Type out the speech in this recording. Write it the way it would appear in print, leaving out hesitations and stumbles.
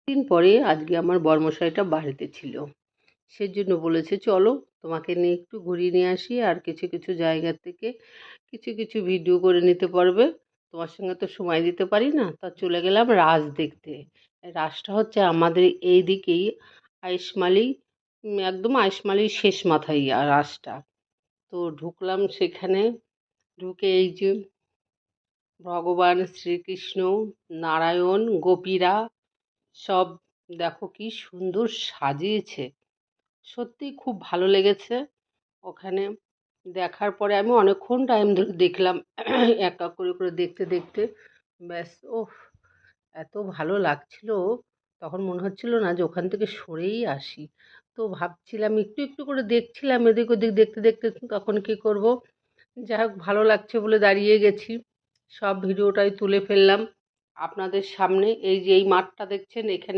দিন পরে আজকে আমার বরমশাইটা বাড়িতে ছিল। সেজন্য বলেছে, চলো তোমাকে নিয়ে একটু ঘুরিয়ে নিয়ে আসি, আর কিছু কিছু জায়গা থেকে কিছু কিছু ভিডিও করে নিতে পারবে। তোমার সঙ্গে তো সময় দিতে পারি না, তা চলে গেলাম রাস দেখতে। এই রাসটা হচ্ছে আমাদের এই দিকেই আইশমালি, একদম আইশমালির শেষ মাথায় রাসটা। তো ঢুকলাম সেখানে, ঢুকে এই যে ভগবান শ্রীকৃষ্ণ, নারায়ণ, গোপীরা সব দেখো কি সুন্দর সাজিয়েছে। সত্যিই খুব ভালো লেগেছে ওখানে। দেখার পরে আমি অনেকক্ষণ টাইম ধরে দেখলাম, এক এক করে করে দেখতে দেখতে ব্যাস ওহ, এত ভালো লাগছিল। তখন মনে হচ্ছিল না যে ওখান থেকে সরেই আসি। তো ভাবছিলাম, একটু একটু করে দেখছিলাম এদিক ওদিক দেখতে দেখতে, তখন কি করব, যাই হোক ভালো লাগছে বলে দাঁড়িয়ে গেছি। সব ভিডিওটাই তুলে ফেললাম আপনাদের সামনে। এই যে এই মাঠটা দেখছেন, এখানে